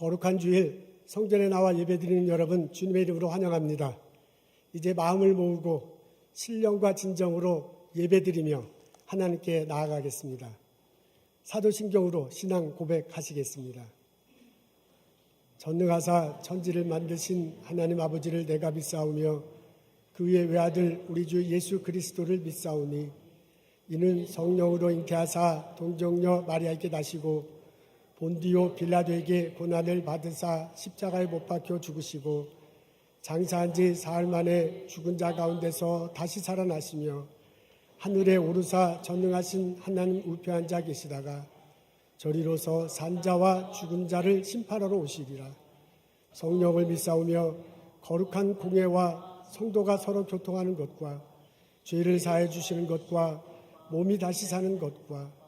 거룩한 주일 성전에 나와 예배드리는 여러분 주님의 이름으로 환영합니다. 이제 마음을 모으고 신령과 진정으로 예배드리며 하나님께 나아가겠습니다. 사도신경으로 신앙 고백하시겠습니다. 전능하사 천지를 만드신 하나님 아버지를 내가 믿사오며 그 위에 외아들 우리 주 예수 그리스도를 믿사오니 이는 성령으로 잉태하사 동정녀 마리아에게 나시고 본디오 빌라도에게 고난을 받으사 십자가에 못 박혀 죽으시고 장사한 지 사흘 만에 죽은 자 가운데서 다시 살아나시며 하늘에 오르사 전능하신 하나님 우편에 앉아 계시다가 저리로서 산자와 죽은 자를 심판하러 오시리라. 성령을 믿사오며 거룩한 공회와 성도가 서로 교통하는 것과 죄를 사해 주시는 것과 몸이 다시 사는 것과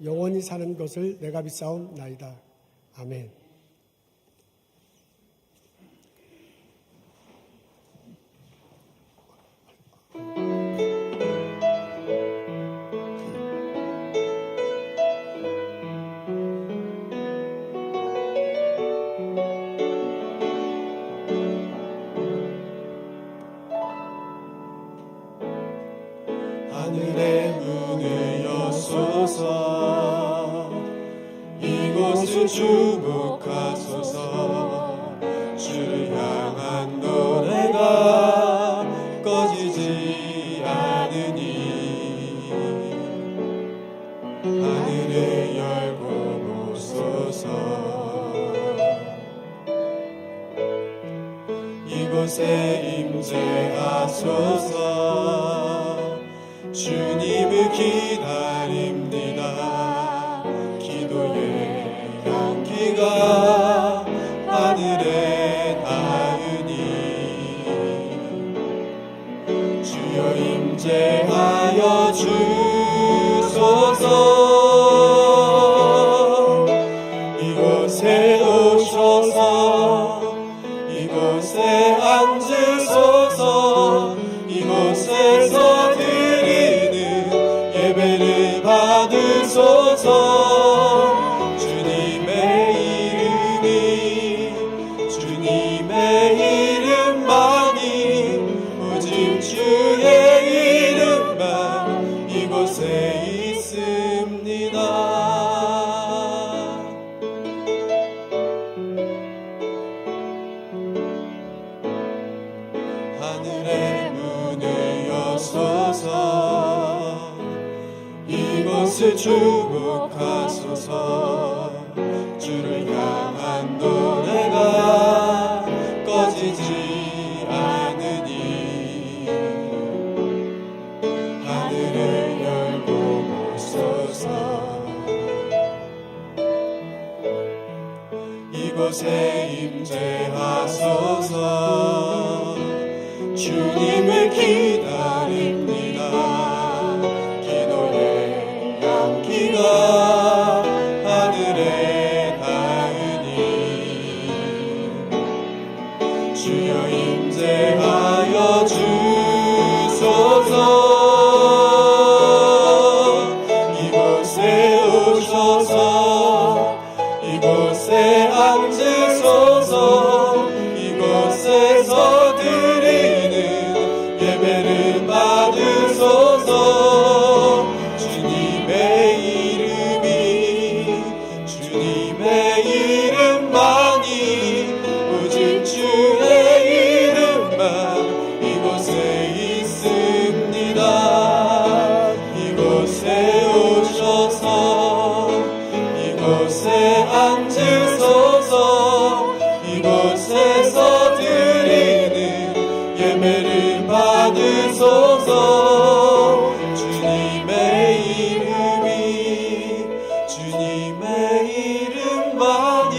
영원히 사는 것을 내가 믿사옵나이다. 아멘. 하늘의 문을 여소서 이곳을 주목하소서 주를 향한 노래가 꺼지지 않으니 하늘을 열고 보소서 이곳에 임재하소서 주님을 기다립니다. 기도의 향기가 하늘에 닿으니 주여 임재하여 주소서 이곳에 오셔서 이곳에 앉으소서 이곳에서 예배를 받으소서 주님의 이름이 주님의 이름만이 오직 주의 이름만 이곳에 있습니다. 하늘의 문을 여소서 이곳을 주목하소서 주를 향한 노래가 꺼지지 않으니 하늘을 열고 보소서 이곳에 임재하소서 주님을 기다립니다. 기도의 향기가 하늘에 닿으니 주여 임재하여 주소서 이곳에 오셔서 이곳에 앉으소서 이곳에서 드리는 예배를 받으소서 주님의 이름만이 오직 주의 이름만 이곳에 있습니다. 이곳에 오셔서 이곳에 앉으소서 이곳에서 드리는 예배를 받으소서 주님의 이름만이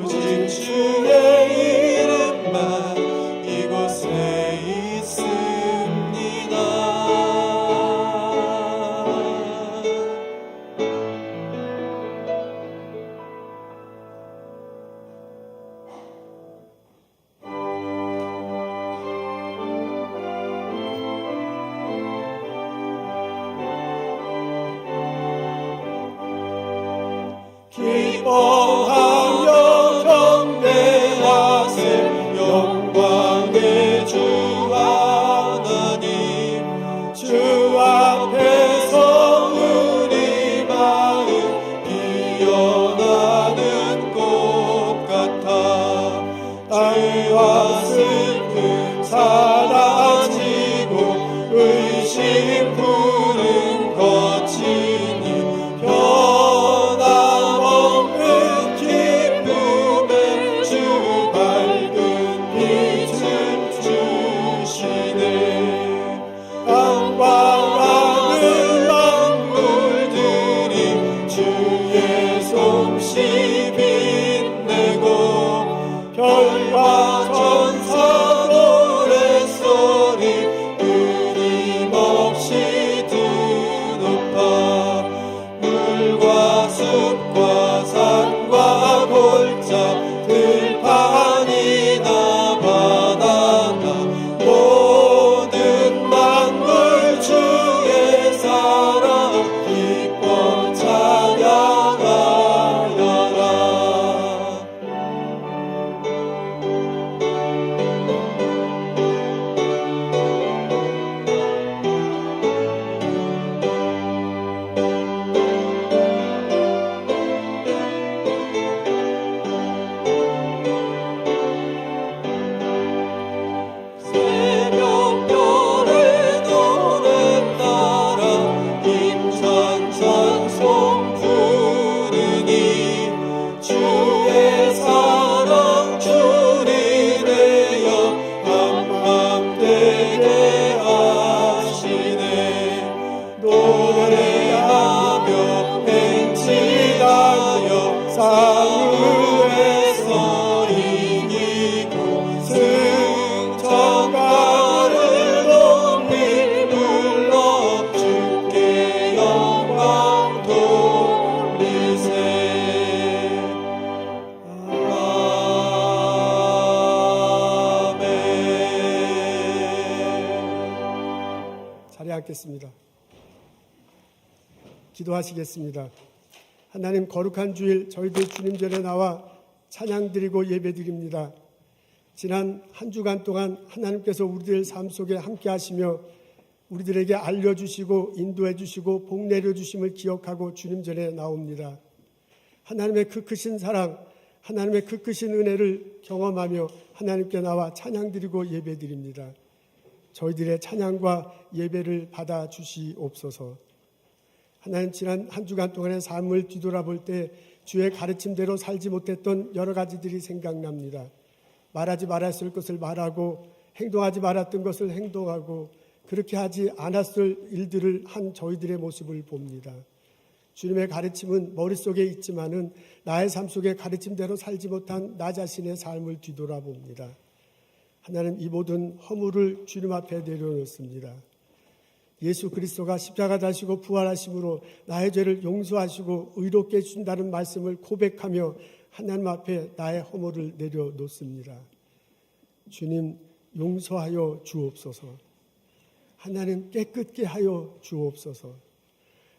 오직 주의 이름만 이곳에 있습니다. 기뻐하며 받겠습니다. 기도하시겠습니다. 하나님, 거룩한 주일 저희들 주님 전에 나와 찬양드리고 예배드립니다. 지난 한 주간 동안 하나님께서 우리들 삶 속에 함께 하시며 우리들에게 알려주시고 인도해 주시고 복 내려주심을 기억하고 주님 전에 나옵니다. 하나님의 그 크신 사랑, 하나님의 그 크신 은혜를 경험하며 하나님께 나와 찬양드리고 예배드립니다. 저희들의 찬양과 예배를 받아 주시옵소서. 하나님, 지난 한 주간 동안의 삶을 뒤돌아볼 때 주의 가르침대로 살지 못했던 여러 가지들이 생각납니다. 말하지 말았을 것을 말하고 행동하지 말았던 것을 행동하고 그렇게 하지 않았을 일들을 한 저희들의 모습을 봅니다. 주님의 가르침은 머릿속에 있지만은 나의 삶 속에 가르침대로 살지 못한 나 자신의 삶을 뒤돌아봅니다. 하나님, 이 모든 허물을 주님 앞에 내려놓습니다. 예수 그리스도가 십자가 다시고 부활하심으로 나의 죄를 용서하시고 의롭게 해준다는 말씀을 고백하며 하나님 앞에 나의 허물을 내려놓습니다. 주님, 용서하여 주옵소서. 하나님, 깨끗게 하여 주옵소서.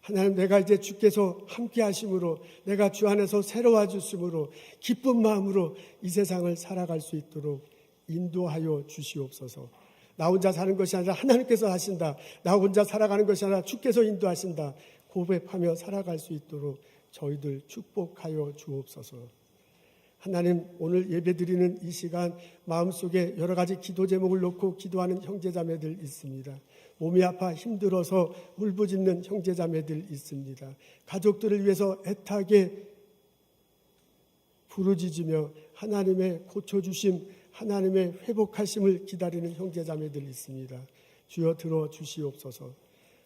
하나님, 내가 이제 주께서 함께 하심으로 내가 주 안에서 새로워 주심으로 기쁜 마음으로 이 세상을 살아갈 수 있도록 인도하여 주시옵소서. 나 혼자 사는 것이 아니라 하나님께서 하신다. 나 혼자 살아가는 것이 아니라 주께서 인도하신다. 고백하며 살아갈 수 있도록 저희들 축복하여 주옵소서. 하나님, 오늘 예배드리는 이 시간 마음속에 여러 가지 기도 제목을 놓고 기도하는 형제자매들 있습니다. 몸이 아파 힘들어서 울부짖는 형제자매들 있습니다. 가족들을 위해서 애타게 부르짖으며 하나님의 고쳐주심, 하나님의 회복하심을 기다리는 형제자매들 있습니다. 주여 들어주시옵소서.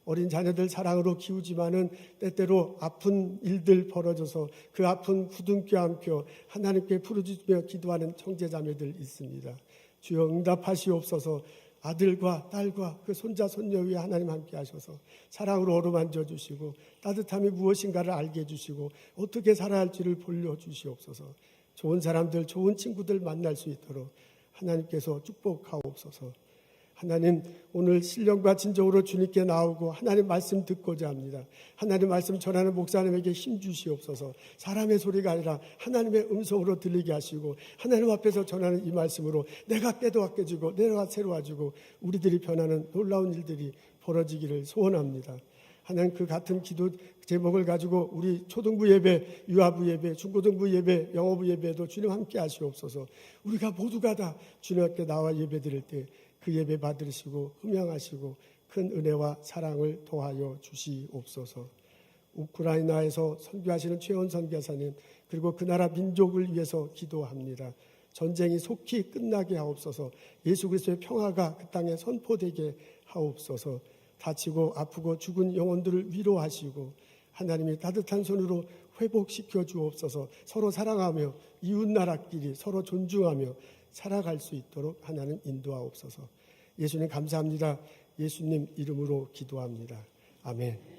어린 자녀들 사랑으로 키우지만은 때때로 아픈 일들 벌어져서 그 아픈 부둥켜 안겨 하나님께 부르짖으며 기도하는 형제자매들 있습니다. 주여 응답하시옵소서. 아들과 딸과 그 손자 손녀 위에 하나님 함께 하셔서 사랑으로 어루만져 주시고 따뜻함이 무엇인가를 알게 해주시고 어떻게 살아야 할지를 보여주시옵소서. 좋은 사람들, 좋은 친구들 만날 수 있도록 하나님께서 축복하옵소서. 하나님, 오늘 신령과 진정으로 주님께 나오고 하나님 말씀 듣고자 합니다. 하나님 말씀 전하는 목사님에게 힘 주시옵소서. 사람의 소리가 아니라 하나님의 음성으로 들리게 하시고 하나님 앞에서 전하는 이 말씀으로 내가 깨닫게주고 내가 새로워지고 우리들이 변하는 놀라운 일들이 벌어지기를 소원합니다. 하나님, 그 같은 기도 제목을 가지고 우리 초등부 예배, 유아부 예배, 중고등부 예배, 영어부 예배도 주님 함께 하시옵소서. 우리가 모두가 다 주님 앞에 나와 예배 드릴 때 그 예배 받으시고 흠양하시고 큰 은혜와 사랑을 더하여 주시옵소서. 우크라이나에서 선교하시는 최원 선교사님, 그리고 그 나라 민족을 위해서 기도합니다. 전쟁이 속히 끝나게 하옵소서. 예수 그리스도의 평화가 그 땅에 선포되게 하옵소서. 다치고 아프고 죽은 영혼들을 위로하시고 하나님이 따뜻한 손으로 회복시켜 주옵소서. 서로 사랑하며 이웃나라끼리 서로 존중하며 살아갈 수 있도록 하나님 인도하옵소서. 예수님 감사합니다. 예수님 이름으로 기도합니다. 아멘.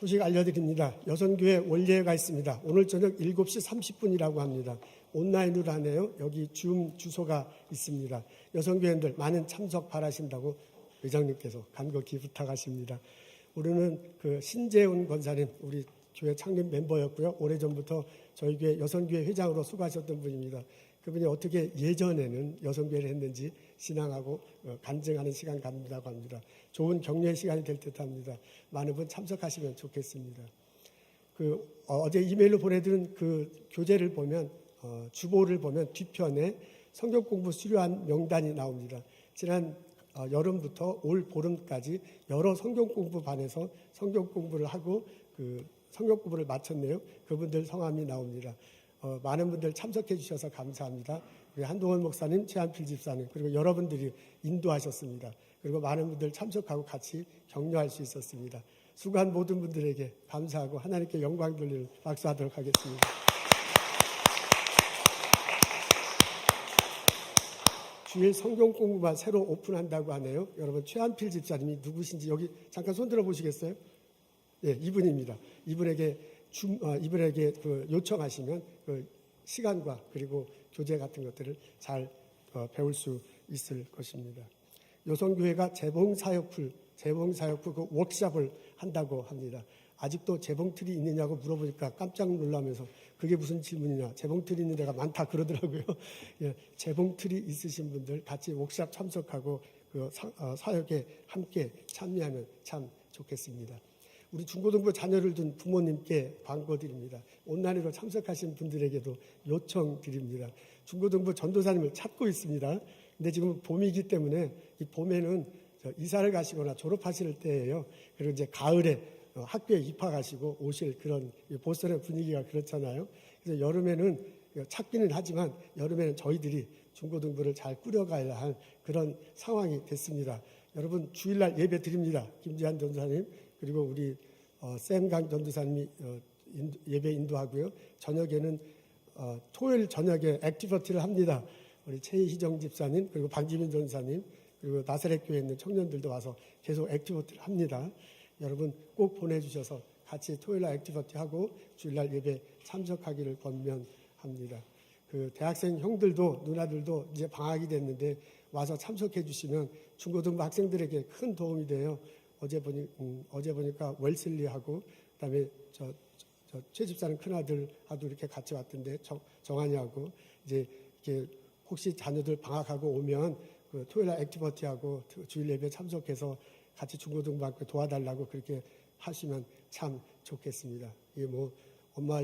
소식 알려드립니다. 여성교회 원례회가 있습니다. 오늘 저녁 7시 30분이라고 합니다. 온라인으로 하네요. 여기 줌 주소가 있습니다. 여성교회들 많은 참석 바라신다고 회장님께서 간곡히 부탁하십니다. 우리는 그 신재훈 권사님, 우리 교회 창립 멤버였고요. 오래전부터 저희 교회 여성교회 회장으로 수고하셨던 분입니다. 그분이 어떻게 예전에는 여성교회를 했는지 신앙하고 간증하는 시간 갖는다고 합니다. 좋은 격려의 시간이 될 듯합니다. 많은 분 참석하시면 좋겠습니다. 어제 이메일로 보내드린 그 교재를 보면 주보를 보면 뒤편에 성경 공부 수료한 명단이 나옵니다. 지난 여름부터 올 보름까지 여러 성경 공부반에서 성경 공부를 하고 그 성경 공부를 마쳤네요. 그분들 성함이 나옵니다. 많은 분들 참석해 주셔서 감사합니다. 우리 한동원 목사님, 최한필 집사님, 그리고 여러분들이 인도하셨습니다. 그리고 많은 분들 참석하고 같이 격려할 수 있었습니다. 수고한 모든 분들에게 감사하고 하나님께 영광 돌리는 박수하도록 하겠습니다. 주일 성경 공부만 새로 오픈한다고 하네요. 여러분 최한필 집사님이 누구신지 여기 잠깐 손 들어 보시겠어요? 예, 이분입니다. 이분에게 그 요청하시면 그 시간과 그리고 교재 같은 것들을 잘 배울 수 있을 것입니다. 요성교회가 재봉사역부 그 워크숍을 한다고 합니다. 아직도 재봉틀이 있느냐고 물어보니까 깜짝 놀라면서 그게 무슨 질문이냐, 재봉틀이 있는 데가 많다 그러더라고요. 예, 재봉틀이 있으신 분들 같이 워크숍 참석하고 그 사역에 함께 참여하면 참 좋겠습니다. 우리 중고등부 자녀를 둔 부모님께 광고드립니다. 온라인으로 참석하신 분들에게도 요청드립니다. 중고등부 전도사님을 찾고 있습니다. 근데 지금 봄이기 때문에 이 봄에는 이사를 가시거나 졸업하실 때예요. 그리고 이제 가을에 학교에 입학하시고 오실 그런 보스턴의 분위기가 그렇잖아요. 그래서 여름에는 찾기는 하지만 여름에는 저희들이 중고등부를 잘 꾸려가야 할 그런 상황이 됐습니다. 여러분 주일날 예배 드립니다. 김지한 전도사님 그리고 우리 샘강 전도사님이 예배 인도하고요. 저녁에는 토요일 저녁에 액티비티를 합니다. 우리 최희정 집사님 그리고 방지민 전사님 그리고 나사렛 교회에 있는 청년들도 와서 계속 액티비티를 합니다. 여러분 꼭 보내주셔서 같이 토요일날 액티비티 하고 주일날 예배 참석하기를 권면합니다. 그 대학생 형들도 누나들도 이제 방학이 됐는데 와서 참석해 주시면 중고등부 학생들에게 큰 도움이 돼요. 어제 보니까 웰슬리하고 그다음에 최 집사는 큰아들하고 이렇게 같이 왔던데 정한이하고 이제 이렇게 혹시 자녀들 방학하고 오면 그 토요일날 액티비티하고 주일 예배 참석해서 같이 중고등부 학교 도와달라고 그렇게 하시면 참 좋겠습니다. 이게 뭐 엄마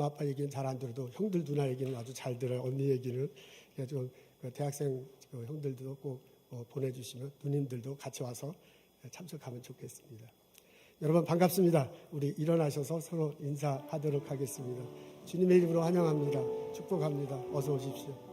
아빠 얘기는 잘 안 들어도 형들 누나 얘기는 아주 잘 들어요. 언니 얘기는. 그래서 그 대학생 형들도 꼭 보내주시면 누님들도 같이 와서 참석하면 좋겠습니다. 여러분 반갑습니다. 우리 일어나셔서 서로 인사하도록 하겠습니다. 주님의 이름으로 환영합니다. 축복합니다. 어서 오십시오.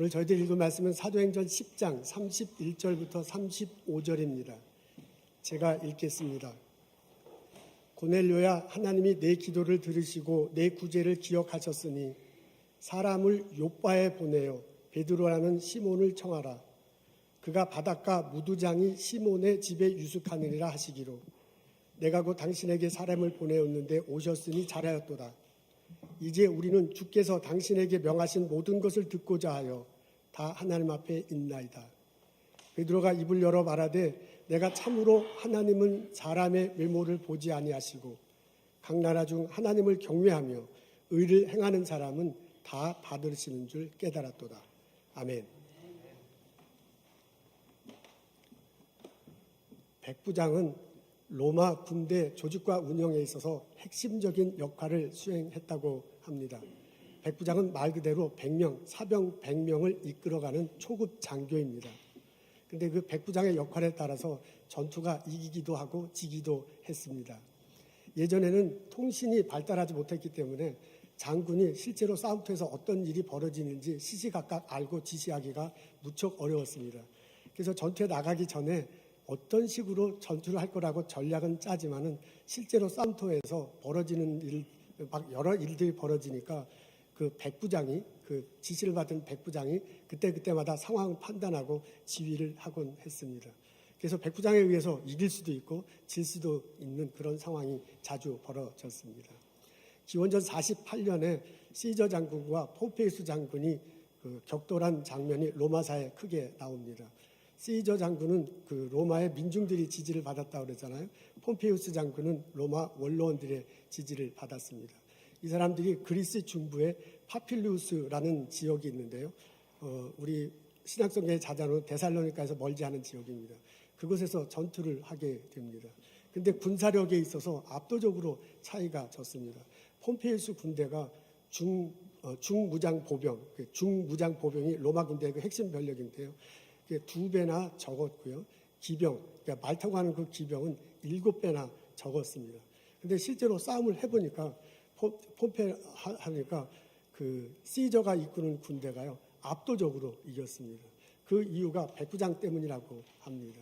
오늘 저희들 읽은 말씀은 사도행전 10장 31절부터 35절입니다. 제가 읽겠습니다. 고넬료야, 하나님이 내 기도를 들으시고 내 구제를 기억하셨으니 사람을 욥바에 보내어 베드로라는 시몬을 청하라. 그가 바닷가 무두장이 시몬의 집에 유숙하느니라 하시기로 내가 곧 당신에게 사람을 보내었는데 오셨으니 잘하였도다. 이제 우리는 주께서 당신에게 명하신 모든 것을 듣고자 하여 다 하나님 앞에 있나이다. 베드로가 입을 열어 말하되 내가 참으로 하나님은 사람의 외모를 보지 아니하시고 각 나라 중 하나님을 경외하며 의를 행하는 사람은 다 받으시는 줄 깨달았도다. 아멘. 백부장은 로마 군대 조직과 운영에 있어서 핵심적인 역할을 수행했다고 합니다. 백부장은 말 그대로 100명, 사병 100명을 이끌어가는 초급 장교입니다. 근데 그 백부장의 역할에 따라서 전투가 이기기도 하고 지기도 했습니다. 예전에는 통신이 발달하지 못했기 때문에 장군이 실제로 싸움터에서 어떤 일이 벌어지는지 시시각각 알고 지시하기가 무척 어려웠습니다. 그래서 전투에 나가기 전에 어떤 식으로 전투를 할 거라고 전략은 짜지만은 실제로 싸움터에서 벌어지는 일, 막 여러 일들이 벌어지니까 그 백부장이, 그 지시를 받은 백부장이 그때마다 상황을 판단하고 지휘를 하곤 했습니다. 그래서 백부장에 의해서 이길 수도 있고 질 수도 있는 그런 상황이 자주 벌어졌습니다. 기원전 48년에 시저 장군과 폼페이우스 장군이 그 격돌한 장면이 로마사에 크게 나옵니다. 시저 장군은 그 로마의 민중들이 지지를 받았다고 그러잖아요. 폼페이우스 장군은 로마 원로원들의 지지를 받았습니다. 이 사람들이 그리스 중부에 파필루스라는 지역이 있는데요. 우리 신약성경에 찾아놓은 데살로니가에서 멀지 않은 지역입니다. 그곳에서 전투를 하게 됩니다. 그런데 군사력에 있어서 압도적으로 차이가 졌습니다. 폼페이우스 군대가 중무장 보병이 로마 군대의 그 핵심 병력인데요. 2배나 적었고요. 기병, 그러니까 말 타고 가는 그 기병은 7배나 적었습니다. 그런데 실제로 싸움을 해보니까 하니까 그 시저가 이끄는 군대가요 압도적으로 이겼습니다. 그 이유가 백부장 때문이라고 합니다.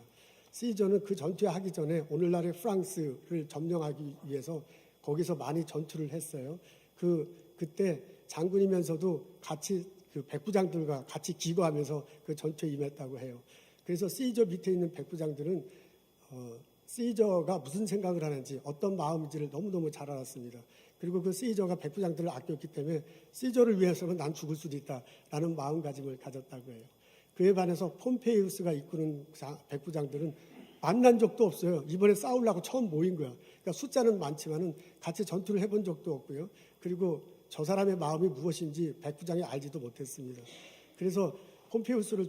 시저는 그 전투에 하기 전에 오늘날의 프랑스를 점령하기 위해서 거기서 많이 전투를 했어요. 그때 장군이면서도 같이 그 백부장들과 같이 기거하면서 그 전투에 임했다고 해요. 그래서 시저 밑에 있는 백부장들은 시저가 무슨 생각을 하는지 어떤 마음인지를 너무너무 잘 알았습니다. 그리고 그 시저가 백부장들을 아꼈기 때문에 시저를 위해서는 난 죽을 수도 있다라는 마음가짐을 가졌다고 해요. 그에 반해서 폼페이우스가 이끄는 백부장들은 만난 적도 없어요. 이번에 싸우려고 처음 모인 거야. 그러니까 숫자는 많지만은 같이 전투를 해본 적도 없고요. 그리고 저 사람의 마음이 무엇인지 백부장이 알지도 못했습니다. 그래서 폼페이우스를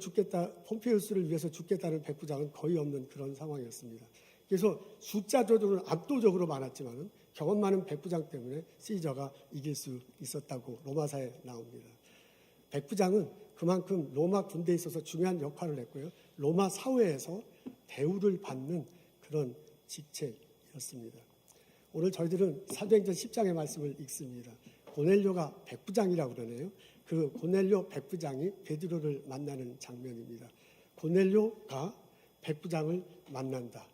위해서 죽겠다는 백부장은 거의 없는 그런 상황이었습니다. 그래서 숫자적으로는 압도적으로 많았지만은 경험 많은 백부장 때문에 시저가 이길 수 있었다고 로마사에 나옵니다. 백부장은 그만큼 로마 군대에 있어서 중요한 역할을 했고요. 로마 사회에서 대우를 받는 그런 직책이었습니다. 오늘 저희들은 사도행전 10장의 말씀을 읽습니다. 고넬료가 백부장이라고 그러네요. 그 고넬료 백부장이 베드로를 만나는 장면입니다. 고넬료가 백부장을 만난다.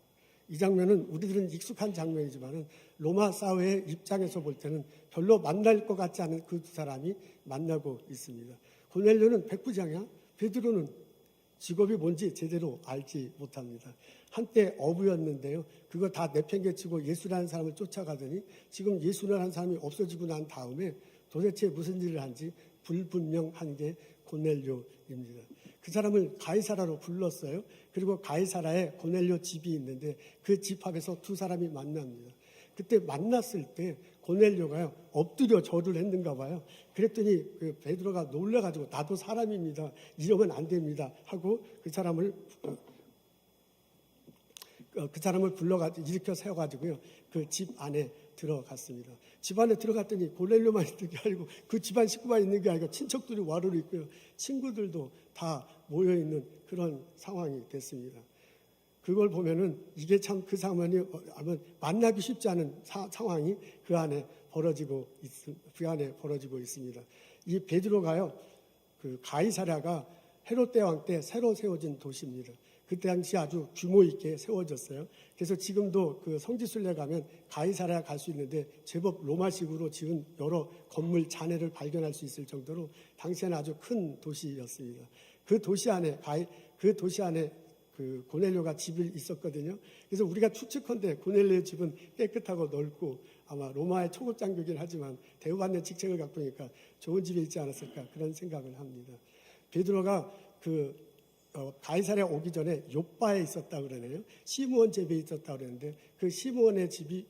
이 장면은 우리들은 익숙한 장면이지만 로마 사회의 입장에서 볼 때는 별로 만날 것 같지 않은 그 두 사람이 만나고 있습니다. 고넬료는 백부장이야. 베드로는 직업이 뭔지 제대로 알지 못합니다. 한때 어부였는데요. 그거 다 내팽개치고 예수라는 사람을 쫓아가더니 지금 예수라는 사람이 없어지고 난 다음에 도대체 무슨 일을 한지 불분명한 게 고넬료입니다. 그 사람을 가이사라로 불렀어요. 그리고 가이사라에 고넬료 집이 있는데 그 집 앞에서 두 사람이 만납니다. 그때 만났을 때 고넬료가요 엎드려 절을 했는가 봐요. 그랬더니 그 베드로가 놀라가지고 나도 사람입니다. 이러면 안 됩니다 하고 그 사람을 불러가지고 일으켜 세워가지고요 그 집 안에 들어갔습니다. 집 안에 들어갔더니 고넬료만 있는 게 아니고 그 집안 식구만 있는 게 아니고 친척들이 와르르 있고요 친구들도 다 모여 있는 그런 상황이 됐습니다. 그걸 보면은 이게 참 그 상황이 만나기 쉽지 않은 상황이 그 안에 벌어지고 있습니다. 이 베드로가요 그 가이사랴가 헤롯 대왕 때 새로 세워진 도시입니다. 그때 당시 아주 규모 있게 세워졌어요. 그래서 지금도 그 성지순례 가면 가이사랴 갈 수 있는데 제법 로마식으로 지은 여러 건물 잔해를 발견할 수 있을 정도로 당시에는 아주 큰 도시였습니다. 그 도시 안에 그 고넬료가 집이 있었거든요. 그래서 우리가 추측컨대 고넬료의 집은 깨끗하고 넓고 아마 로마의 초급 장교긴 하지만 대우받는 직책을 갖고 있으니까 좋은 집에 있지 않았을까 그런 생각을 합니다. 베드로가 가이사랴 오기 전에 욥바에 있었다 그러네요. 시므온 집에 있었다 그러는데 그 시므온의 집이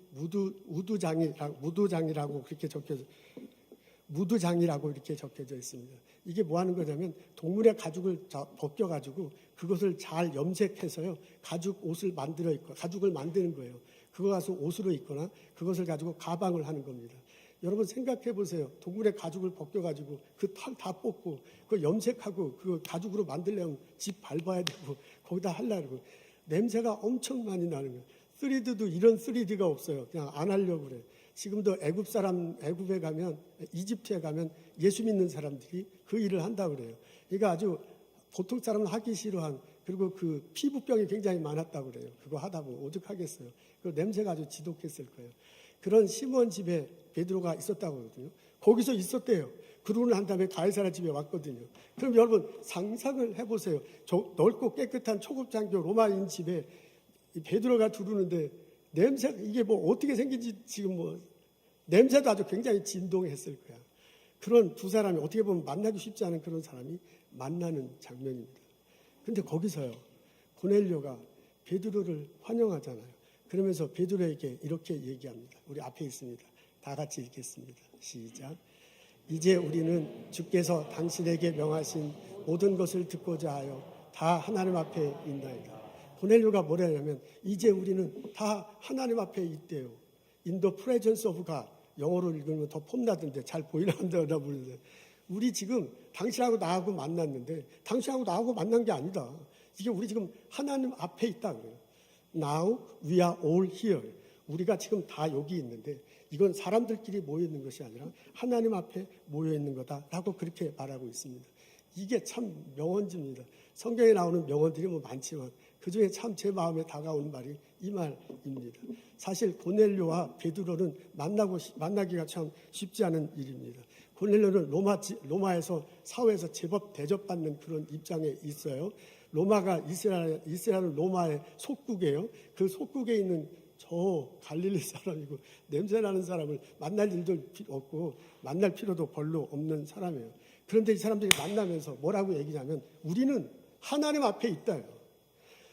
무두장이라고 이렇게 적혀져 있습니다. 이게 뭐 하는 거냐면 동물의 가죽을 벗겨가지고 그것을 잘 염색해서요 가죽 옷을 만들어 입고 가죽을 만드는 거예요. 그거 가서 옷으로 입거나 그것을 가지고 가방을 하는 겁니다. 여러분 생각해 보세요. 동물의 가죽을 벗겨가지고 그 털 다 뽑고 그 염색하고 그 가죽으로 만들려면 집 밟아야 되고 거기다 하려고 냄새가 엄청 많이 나는 거예요. 3D도 이런 3D가 없어요. 그냥 안 하려고 그래. 지금도 애굽에 가면 이집트에 가면 예수 믿는 사람들이 그 일을 한다고 그래요. 그러니까 아주 보통 사람은 하기 싫어한 그리고 그 피부병이 굉장히 많았다고 그래요. 그거 하다 보면 오죽하겠어요. 그 냄새가 아주 지독했을 거예요. 그런 시므온 집에 베드로가 있었다고 하거든요. 거기서 있었대요. 그러고 난 다음에 가이사랴 집에 왔거든요. 그럼 여러분 상상을 해보세요. 넓고 깨끗한 초급 장교 로마인 집에 베드로가 들어오는데 냄새 이게 뭐 어떻게 생긴지 지금 뭐 냄새도 아주 굉장히 진동했을 거야. 그런 두 사람이 어떻게 보면 만나기 쉽지 않은 그런 사람이 만나는 장면입니다. 근데 거기서요 고넬료가 베드로를 환영하잖아요. 그러면서 베드로에게 이렇게 얘기합니다. 우리 앞에 있습니다. 다 같이 읽겠습니다. 시작. 이제 우리는 주께서 당신에게 명하신 모든 것을 듣고자 하여 다 하나님 앞에 있나이다. 고넬료가 뭐라냐면 이제 우리는 다 하나님 앞에 있대요. In the presence of God. 영어로 읽으면 더 폼나던데 잘 보이나 안 되나 모르는데 우리 지금 당신하고 나하고 만났는데 당신하고 나하고 만난 게 아니다. 이게 우리 지금 하나님 앞에 있다 그래요. Now we are all here. 우리가 지금 다 여기 있는데 이건 사람들끼리 모여 있는 것이 아니라 하나님 앞에 모여 있는 거다라고 그렇게 말하고 있습니다. 이게 참 명언집니다. 성경에 나오는 명언들이 뭐 많지만 그중에 참 제 마음에 다가오는 말이 이 말입니다. 사실 고넬료와 베드로는 만나기가 참 쉽지 않은 일입니다. 고넬료는 로마에서 사회에서 제법 대접받는 그런 입장에 있어요. 로마가 이스라엘은 로마의 속국이에요. 그 속국에 있는 저 갈릴리 사람이고 냄새나는 사람을 만날 일도 없고 만날 필요도 별로 없는 사람이에요. 그런데 이 사람들이 만나면서 뭐라고 얘기냐면 우리는 하나님 앞에 있다요.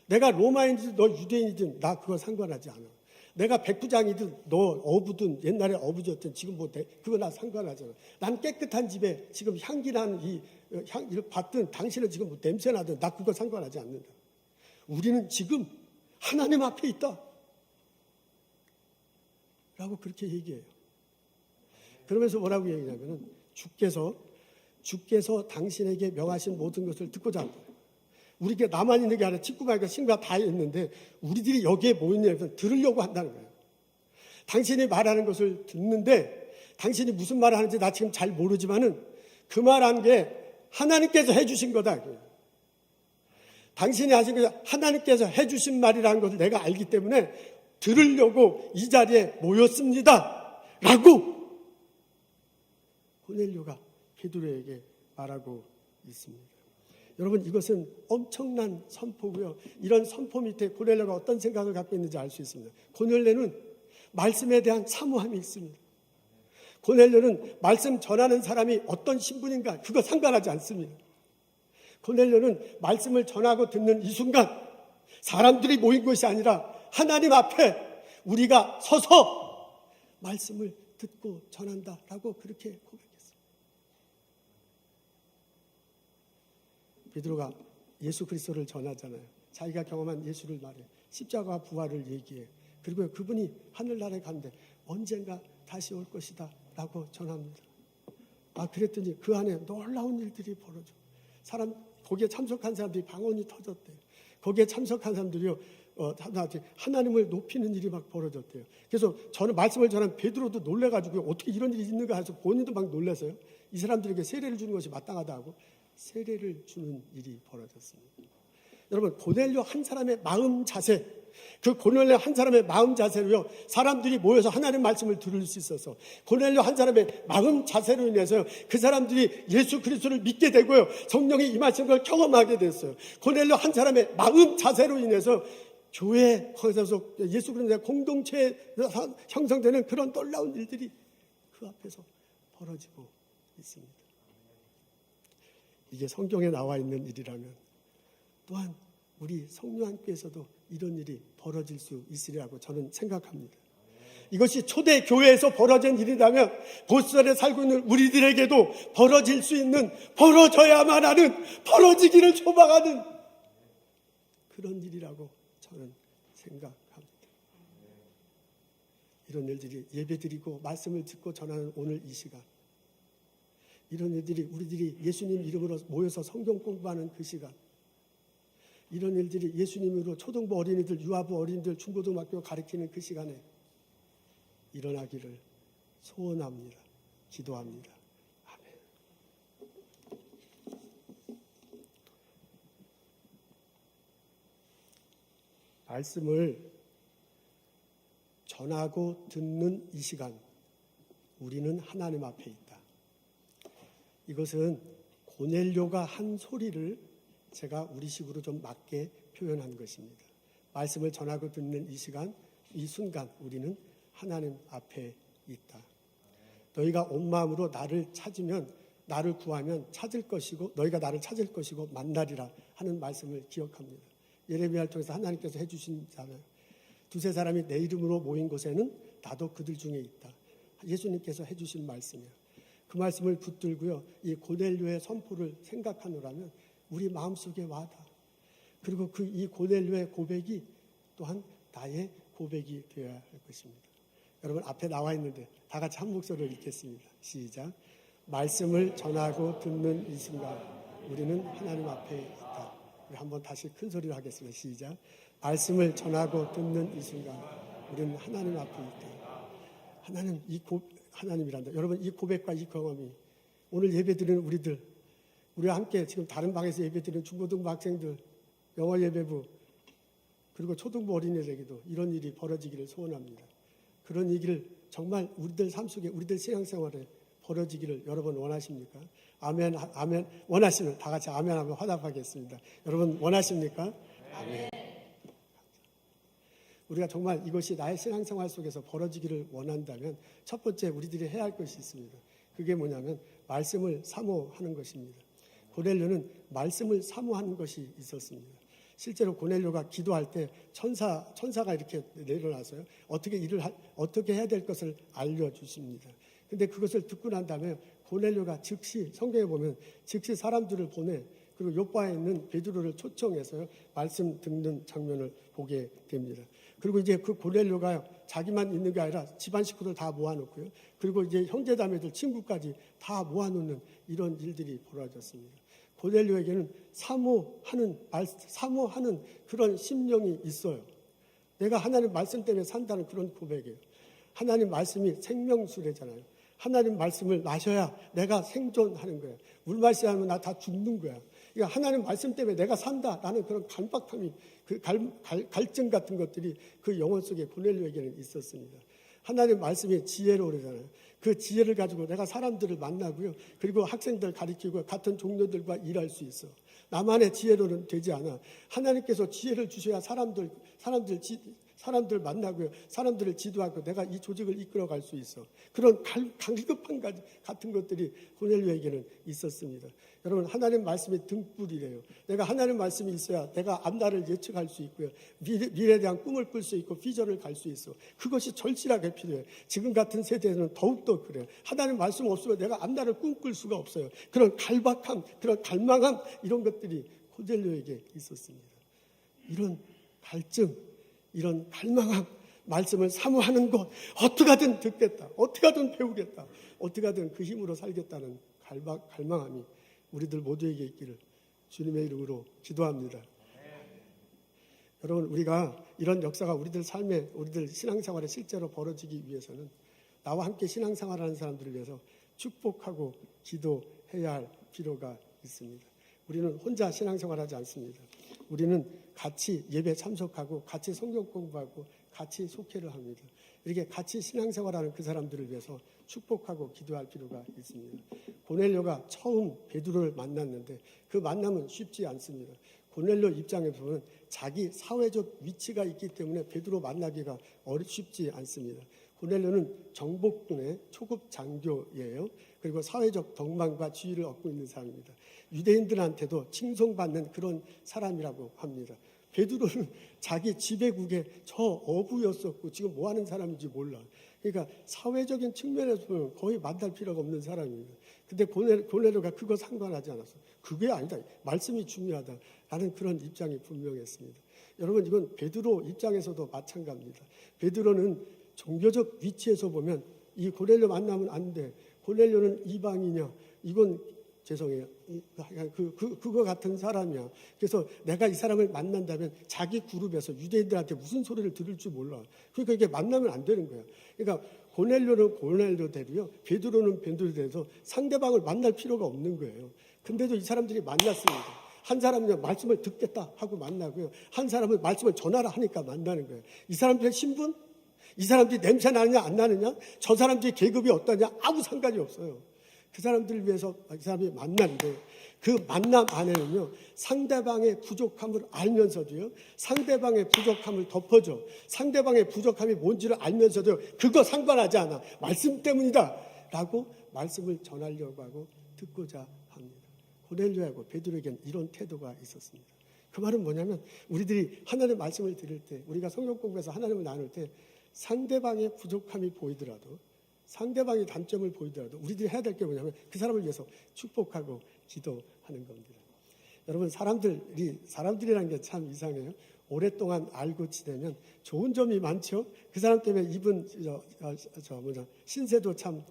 내가 로마인이든 너 유대인이든 나 그거 상관하지 않아. 내가 백부장이든 너 어부든 옛날에 어부였든 지금 뭐 그거 나 상관하지 않아. 난 깨끗한 집에 지금 향기 나는 이를 받든 당신은 지금 뭐 냄새 나든 나 그거 상관하지 않는다. 우리는 지금 하나님 앞에 있다. 라고 그렇게 얘기해요. 그러면서 뭐라고 얘기하냐면은 주께서 당신에게 명하신 모든 것을 듣고자 한다. 우리가 나만 있는 게 아니라 직구마이가 신과 다 있는데 우리들이 여기에 모이냐면 들으려고 한다는 거예요. 당신이 말하는 것을 듣는데 당신이 무슨 말을 하는지 나 지금 잘 모르지만은 그 말한 게 하나님께서 해주신 거다. 당신이 하신 게 하나님께서 해주신 말이라는 것을 내가 알기 때문에 들으려고 이 자리에 모였습니다. 라고 고넬료가 베드로에게 말하고 있습니다. 여러분 이것은 엄청난 선포고요. 이런 선포 밑에 고넬료가 어떤 생각을 갖고 있는지 알 수 있습니다. 고넬료는 말씀에 대한 사모함이 있습니다. 고넬료는 말씀 전하는 사람이 어떤 신분인가 그거 상관하지 않습니다. 고넬료는 말씀을 전하고 듣는 이 순간 사람들이 모인 것이 아니라 하나님 앞에 우리가 서서 말씀을 듣고 전한다라고 그렇게 고백했습니다. 베드로가 예수 그리스도를 전하잖아요. 자기가 경험한 예수를 말해 십자가 부활을 얘기해. 그리고 그분이 하늘나라에 간대 언젠가 다시 올 것이다 라고 전합니다. 그랬더니 그 안에 놀라운 일들이 벌어져. 거기에 참석한 사람들이 방언이 터졌대요. 거기에 참석한 사람들이요 하나님을 높이는 일이 막 벌어졌대요. 그래서 저는 말씀을 전한 베드로도 놀래가지고 어떻게 이런 일이 있는가 해서 본인도 막 놀라서요. 이 사람들에게 세례를 주는 것이 마땅하다 하고 세례를 주는 일이 벌어졌습니다. 여러분, 고넬료 한 사람의 마음 자세, 그 고넬료 한 사람의 마음 자세로요, 사람들이 모여서 하나님의 말씀을 들을 수 있어서, 고넬료 한 사람의 마음 자세로 인해서 그 사람들이 예수 그리스도를 믿게 되고요, 성령이 임하신 걸 경험하게 됐어요. 고넬료 한 사람의 마음 자세로 인해서 교회 거기서 예수 그리스도의 공동체에 형성되는 그런 놀라운 일들이 그 앞에서 벌어지고 있습니다. 이게 성경에 나와 있는 일이라면 또한 우리 성령교회에서도 이런 일이 벌어질 수 있으리라고 저는 생각합니다. 이것이 초대 교회에서 벌어진 일이라면 보스전에 살고 있는 우리들에게도 벌어질 수 있는, 벌어져야만 하는, 벌어지기를 소망하는 그런 일이라고 저는 생각합니다. 이런 일들이 예배드리고 말씀을 듣고 전하는 오늘 이 시간, 이런 일들이 우리들이 예수님 이름으로 모여서 성경 공부하는 그 시간, 이런 일들이 예수님으로 초등부 어린이들, 유아부 어린이들, 중고등학교 가르치는 그 시간에 일어나기를 소원합니다. 기도합니다. 아멘. 말씀을 전하고 듣는 이 시간, 우리는 하나님 앞에 있다. 이것은 고넬료가 한 소리를 제가 우리식으로 좀 맞게 표현한 것입니다. 말씀을 전하고 듣는 이 시간, 이 순간 우리는 하나님 앞에 있다. 너희가 온 마음으로 나를 찾으면, 나를 구하면 찾을 것이고, 너희가 나를 찾을 것이고 만나리라 하는 말씀을 기억합니다. 예레미야를 통해서 하나님께서 해주신 자는 두세 사람이 내 이름으로 모인 곳에는 나도 그들 중에 있다. 예수님께서 해주신 말씀이에요. 그 말씀을 붙들고요, 이 고넬료의 선포를 생각하노라면 우리 마음속에 와닿아. 그리고 이 고넬료의 고백이 또한 나의 고백이 되어야 할 것입니다. 여러분, 앞에 나와 있는데 다 같이 한 목소리로 읽겠습니다. 시작. 말씀을 전하고 듣는 이 순간 우리는 하나님 앞에 있다. 우리 한번 다시 큰 소리로 하겠습니다. 시작. 말씀을 전하고 듣는 이 순간 우리는 하나님 앞에 있다. 하나님, 하나님이란다. 여러분, 이 고백과 이 경험이 오늘 예배드리는 우리와 함께 지금 다른 방에서 예배드리는 중고등부 학생들, 영어 예배부, 그리고 초등부 어린이들에게도 이런 일이 벌어지기를 소원합니다. 그런 얘기를 정말 우리들 삶 속에, 우리들 신앙생활에 벌어지기를 여러분 원하십니까? 아멘, 아멘. 원하시면 다 같이 아멘 하면 화답하겠습니다. 여러분 원하십니까? 아멘. 우리가 정말 이것이 나의 신앙생활 속에서 벌어지기를 원한다면 첫 번째 우리들이 해야 할 것이 있습니다. 그게 뭐냐면 말씀을 사모하는 것입니다. 고넬료는 말씀을 사모하는 것이 있었습니다. 실제로 고넬료가 기도할 때 천사가 이렇게 내려나서요, 어떻게 해야 될 것을 알려주십니다. 근데 그것을 듣고 난 다음에 고넬료가 즉시, 성경에 보면 즉시 사람들을 보내, 그리고 요바에 있는 베드로를 초청해서요, 말씀 듣는 장면을 보게 됩니다. 그리고 이제 그 고넬료가 자기만 있는 게 아니라 집안 식구들 다 모아놓고요, 그리고 이제 형제자매들, 친구까지 다 모아놓는 이런 일들이 벌어졌습니다. 고넬료에게는 사모하는 그런 심령이 있어요. 내가 하나님 말씀 때문에 산다는 그런 고백이에요. 하나님 말씀이 생명수래잖아요. 하나님 말씀을 마셔야 내가 생존하는 거예요. 물 마시지 않으면 나 다 죽는 거야. 그러니까 하나님 말씀 때문에 내가 산다라는 그런 강박함이, 그 갈증 같은 것들이 그 영혼 속에 고넬료에게는 있었습니다. 하나님 말씀이 지혜로 그러잖아요. 그 지혜를 가지고 내가 사람들을 만나고요, 그리고 학생들 가르치고 같은 동료들과 일할 수 있어. 나만의 지혜로는 되지 않아. 하나님께서 지혜를 주셔야 사람들 만나고요, 사람들을 지도하고 내가 이 조직을 이끌어갈 수 있어. 그런 갈급한 같은 것들이 고넬료에게는 있었습니다. 여러분, 하나님 말씀이 등불이래요. 내가 하나님 말씀이 있어야 내가 앞날을 예측할 수 있고요, 미래에 대한 꿈을 꿀 수 있고 비전을 갈 수 있어. 그것이 절실하게 필요해요. 지금 같은 세대는 더욱더 그래요. 하나님 말씀 없으면 내가 앞날을 꿈꿀 수가 없어요. 그런 갈박함, 그런 갈망함, 이런 것들이 고넬료에게 있었습니다. 이런 갈증, 이런 갈망함, 말씀을 사모하는 것, 어떻게 하든 듣겠다, 어떻게 하든 배우겠다, 어떻게 하든 그 힘으로 살겠다는 갈망함이 우리들 모두에게 있기를 주님의 이름으로 기도합니다. 여러분, 우리가 이런 역사가 우리들 삶에, 우리들 신앙생활에 실제로 벌어지기 위해서는 나와 함께 신앙생활하는 사람들을 위해서 축복하고 기도해야 할 필요가 있습니다. 우리는 혼자 신앙생활하지 않습니다. 우리는 같이 예배 참석하고 같이 성경 공부하고 같이 속회를 합니다. 이렇게 같이 신앙생활하는 그 사람들을 위해서 축복하고 기도할 필요가 있습니다. 고넬료가 처음 베드로를 만났는데 그 만남은 쉽지 않습니다. 고넬료 입장에서는 자기 사회적 위치가 있기 때문에 베드로 만나기가 쉽지 않습니다. 고넬료는 정복군의 초급 장교예요. 그리고 사회적 덕망과 지위를 얻고 있는 사람입니다. 유대인들한테도 칭송받는 그런 사람이라고 합니다. 베드로는 자기 지배국의 저 어부였었고 지금 뭐 하는 사람인지 몰라. 그러니까 사회적인 측면에서 보면 거의 만날 필요가 없는 사람입니다. 근데 고넬료가 그거 상관하지 않았어. 그게 아니다. 말씀이 중요하다라는 그런 입장이 분명했습니다. 여러분, 이건 베드로 입장에서도 마찬가지입니다. 베드로는 종교적 위치에서 보면 이 고넬료 만나면 안 돼. 고넬료는 이방이냐? 이건 죄송해요. 그거 같은 사람이야. 그래서 내가 이 사람을 만난다면 자기 그룹에서 유대인들한테 무슨 소리를 들을 줄 몰라. 그러니까 이게 만나면 안 되는 거야. 그러니까 고넬료는 고넬료대로요. 베드로는 베드로대로 상대방을 만날 필요가 없는 거예요. 근데도 이 사람들이 만났습니다. 한 사람은 말씀을 듣겠다 하고 만나고요. 한 사람은 말씀을 전하라 하니까 만나는 거예요. 이 사람들의 신분? 이 사람들이 냄새 나느냐 안 나느냐? 저 사람들이 계급이 어떠냐? 아무 상관이 없어요. 그 사람들을 위해서 이 사람이 만났는데 그 만남 안에는요, 상대방의 부족함을 알면서도요, 상대방의 부족함을 덮어줘. 상대방의 부족함이 뭔지를 알면서도 그거 상관하지 않아. 말씀 때문이다 라고 말씀을 전하려고 하고 듣고자 합니다. 고넬료하고 베드로에겐 이런 태도가 있었습니다. 그 말은 뭐냐면 우리들이 하나님의 말씀을 들을 때, 우리가 성경 공부에서 하나님을 나눌 때 상대방의 부족함이 보이더라도, 상대방의 단점을 보이더라도 우리들이 해야 될 게 뭐냐면 그 사람을 위해서 축복하고 기도하는 겁니다. 여러분, 사람들이라는 게 참 이상해요. 오랫동안 알고 지내면 좋은 점이 많죠. 그 사람 때문에 입은 신세도 참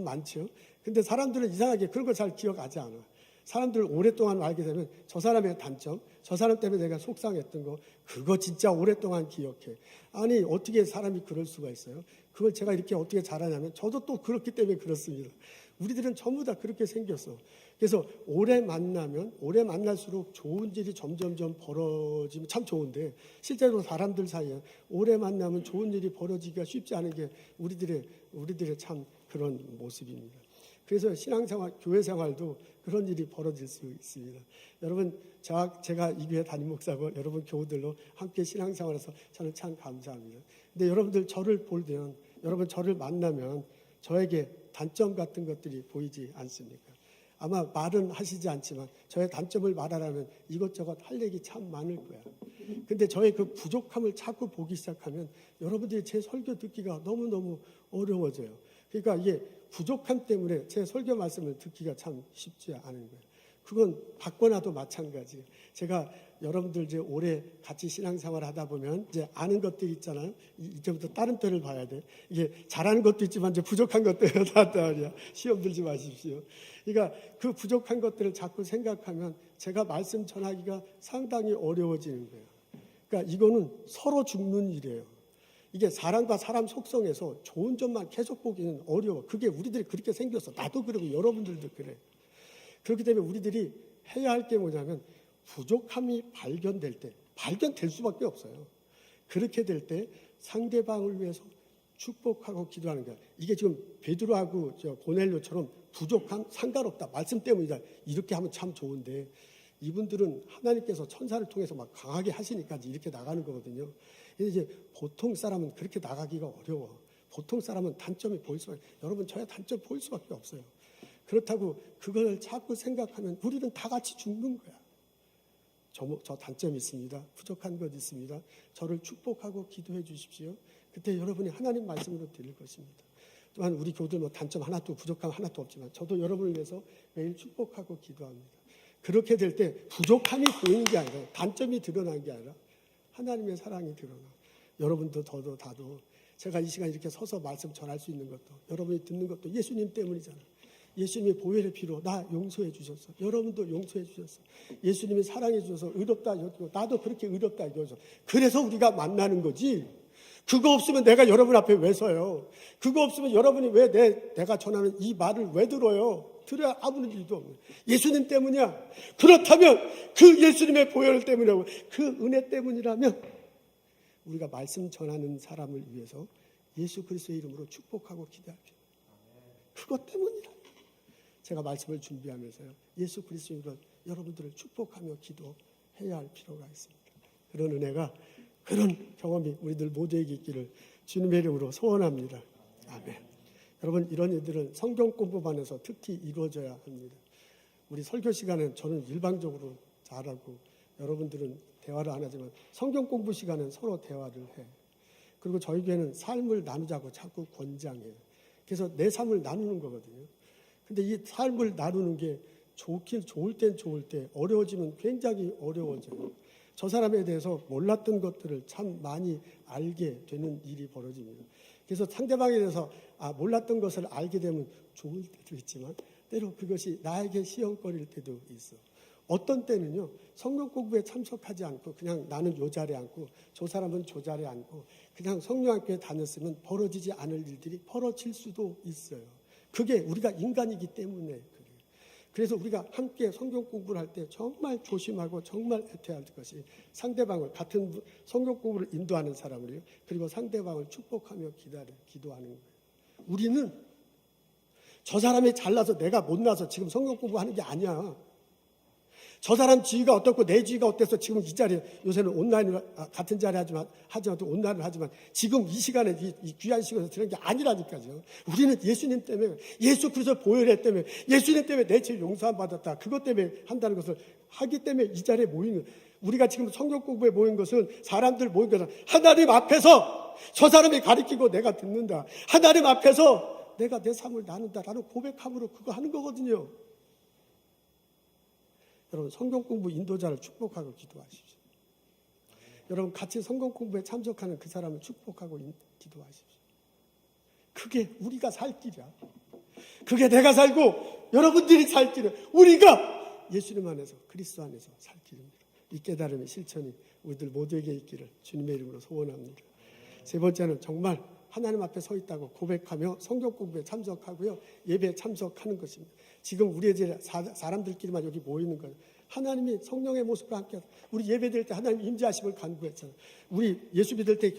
많죠. 근데 사람들은 이상하게 그런 걸 잘 기억하지 않아. 사람들을 오랫동안 알게 되면 저 사람의 단점, 저 사람 때문에 내가 속상했던 거, 그거 진짜 오랫동안 기억해. 아니, 어떻게 사람이 그럴 수가 있어요? 그걸 제가 이렇게 어떻게 잘하냐면 저도 또 그렇기 때문에 그렇습니다. 우리들은 전부 다 그렇게 생겼어. 그래서 오래 만날수록 좋은 일이 점점점 벌어지면 참 좋은데, 실제로 사람들 사이에 오래 만나면 좋은 일이 벌어지기가 쉽지 않은 게 우리들의 참 그런 모습입니다. 그래서 신앙생활, 교회생활도 그런 일이 벌어질 수 있습니다. 여러분, 제가 이 교회 담임 목사고 여러분 교우들로 함께 신앙생활해서 저는 참 감사합니다. 근데 여러분들 저를 볼 때는, 여러분 저를 만나면 저에게 단점 같은 것들이 보이지 않습니까? 아마 말은 하시지 않지만 저의 단점을 말하라면 이것저것 할 얘기 참 많을 거야. 근데 저의 그 부족함을 자꾸 보기 시작하면 여러분들이 제 설교 듣기가 너무너무 어려워져요. 그러니까 이게 부족함 때문에 제 설교 말씀을 듣기가 참 쉽지 않은 거예요. 그건 받거나도 마찬가지예요. 제가 여러분들 이제 오래 같이 신앙생활 하다 보면 이제 아는 것들이 있잖아요. 이제부터 다른 때를 봐야 돼. 이게 잘하는 것도 있지만 이제 부족한 것들이 다 말이야. 시험 들지 마십시오. 그러니까 그 부족한 것들을 자꾸 생각하면 제가 말씀 전하기가 상당히 어려워지는 거예요. 그러니까 이거는 서로 죽는 일이에요. 이게 사람과 사람 속성에서 좋은 점만 계속 보기는 어려워. 그게 우리들이 그렇게 생겼어. 나도 그러고 여러분들도 그래. 그렇기 때문에 우리들이 해야 할 게 뭐냐면 부족함이 발견될 수밖에 없어요. 그렇게 될 때 상대방을 위해서 축복하고 기도하는 거야. 이게 지금 베드로하고 고넬료처럼 부족함 상관없다. 말씀 때문이다. 이렇게 하면 참 좋은데 이분들은 하나님께서 천사를 통해서 막 강하게 하시니까 이렇게 나가는 거거든요. 이제 보통 사람은 그렇게 나가기가 어려워. 보통 사람은 단점이 보일 수밖에, 여러분 저의 단점 보일 수밖에 없어요. 그렇다고 그걸 자꾸 생각하면 우리는 다 같이 죽는 거야. 저 단점이 있습니다. 부족한 것 있습니다. 저를 축복하고 기도해 주십시오. 그때 여러분이 하나님 말씀으로 드릴 것입니다. 또한 우리 교우들 단점 하나도 부족함 하나도 없지만 저도 여러분을 위해서 매일 축복하고 기도합니다. 그렇게 될 때 부족함이 보이는 게 아니라, 단점이 드러나는 게 아니라 하나님의 사랑이 드러나. 여러분도 저도 다도 제가 이 시간 이렇게 서서 말씀 전할 수 있는 것도, 여러분이 듣는 것도 예수님 때문이잖아. 예수님의 보혈의 피로 나 용서해 주셨어. 여러분도 용서해 주셨어. 예수님이 사랑해 주셔서 의롭다 여기고 나도 그렇게 의롭다 여기서. 그래서 우리가 만나는 거지. 그거 없으면 내가 여러분 앞에 왜 서요? 그거 없으면 여러분이 왜 내가 전하는 이 말을 왜 들어요? 들어야 아무런 일도 없는 예수님 때문이야. 그렇다면 그 예수님의 보혈 때문이라고, 그 은혜 때문이라면 우리가 말씀 전하는 사람을 위해서 예수 그리스도의 이름으로 축복하고 기도할 필요. 그것 때문이라. 제가 말씀을 준비하면서요, 예수 그리스도의 이름으로 여러분들을 축복하며 기도해야 할 필요가 있습니다. 그런 은혜가, 그런 경험이 우리들 모두에게 있기를 주님의 이름으로 소원합니다. 아멘. 여러분, 이런 일들은 성경 공부만 해서 특히 이루어져야 합니다. 우리 설교 시간은 저는 일방적으로 잘하고 여러분들은 대화를 안 하지만 성경 공부 시간은 서로 대화를 해. 그리고 저희 교회는 삶을 나누자고 자꾸 권장해요. 그래서 내 삶을 나누는 거거든요. 근데 이 삶을 나누는 게 좋을 땐 좋을 때, 어려워지면 굉장히 어려워져요. 저 사람에 대해서 몰랐던 것들을 참 많이 알게 되는 일이 벌어집니다. 그래서 상대방에 대해서 몰랐던 것을 알게 되면 좋을 때도 있지만 때로 그것이 나에게 시험거릴 때도 있어. 어떤 때는요, 성경 공부에 참석하지 않고 그냥 나는 요 자리에 앉고 저 사람은 저 자리에 앉고 그냥 성령학교에 다녔으면 벌어지지 않을 일들이 벌어질 수도 있어요. 그게 우리가 인간이기 때문에 그래요. 그래서 우리가 함께 성경 공부를 할 때 정말 조심하고 정말 애태해야 할 것이 상대방을, 같은 성경 공부를 인도하는 사람을요, 그리고 상대방을 축복하며 기도하는 거예요. 우리는 저 사람이 잘나서 내가 못나서 지금 성경 공부하는 게 아니야. 저 사람 지위가 어떻고 내 지위가 어때서 지금 이 자리에, 요새는 온라인으로 같은 자리에 하지만 또 온라인을 하지만 지금 이 시간에 이 귀한 시간에서 들은 게 아니라니까요. 우리는 예수님 때문에, 예수 그리스도 보혈의 때문에, 예수님 때문에 내 죄 용서함 받았다, 그것 때문에 한다는 것을 하기 때문에 이 자리에 모이는, 우리가 지금 성경 공부에 모인 것은, 사람들 모인 것은 하나님 앞에서 저 사람이 가르치고 내가 듣는다, 하나님 앞에서 내가 내 삶을 나눈다라는 고백함으로 그거 하는 거거든요. 여러분, 성경 공부 인도자를 축복하고 기도하십시오. 여러분, 같이 성경 공부에 참석하는 그 사람을 축복하고 기도하십시오. 그게 우리가 살 길이야. 그게 내가 살고 여러분들이 살 길이야. 우리가 예수님 안에서, 그리스도 안에서 살 길입니다. 이 깨달음의 실천이 우리들 모두에게 있기를 주님의 이름으로 소원합니다. 세 번째는 정말 하나님 앞에 서 있다고 고백하며 성경 공부에 참석하고요, 예배에 참석하는 것입니다. 지금 우리의 사람들끼리만 여기 모이는 거예요. 하나님이 성령의 모습과 함께, 우리 예배 드릴 때 하나님 임재하심을 간구했잖아요. 우리 예수 믿을 때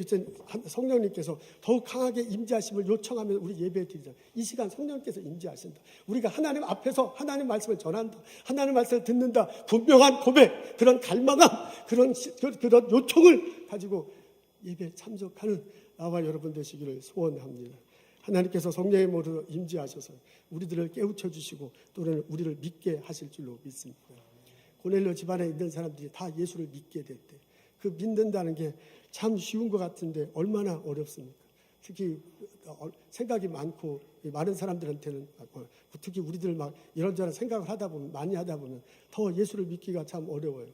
성령님께서 더욱 강하게 임재하심을 요청하면 우리 예배 드리잖아요. 이 시간 성령님께서 임재하신다. 우리가 하나님 앞에서 하나님 말씀을 전한다, 하나님 말씀을 듣는다, 분명한 고백, 그런 갈망함, 그런 요청을 가지고 예배에 참석하는 나와 여러분 되시기를 소원합니다. 하나님께서 성령의 모습으로 임재하셔서 우리들을 깨우쳐 주시고 또 우리를 믿게 하실 줄로 믿습니다. 고넬료 집안에 있는 사람들이 다 예수를 믿게 됐대. 그 믿는다는 게 참 쉬운 것 같은데 얼마나 어렵습니까? 특히 생각이 많고 많은 사람들한테는, 특히 우리들 막 이런저런 생각을 많이 하다 보면 더 예수를 믿기가 참 어려워요.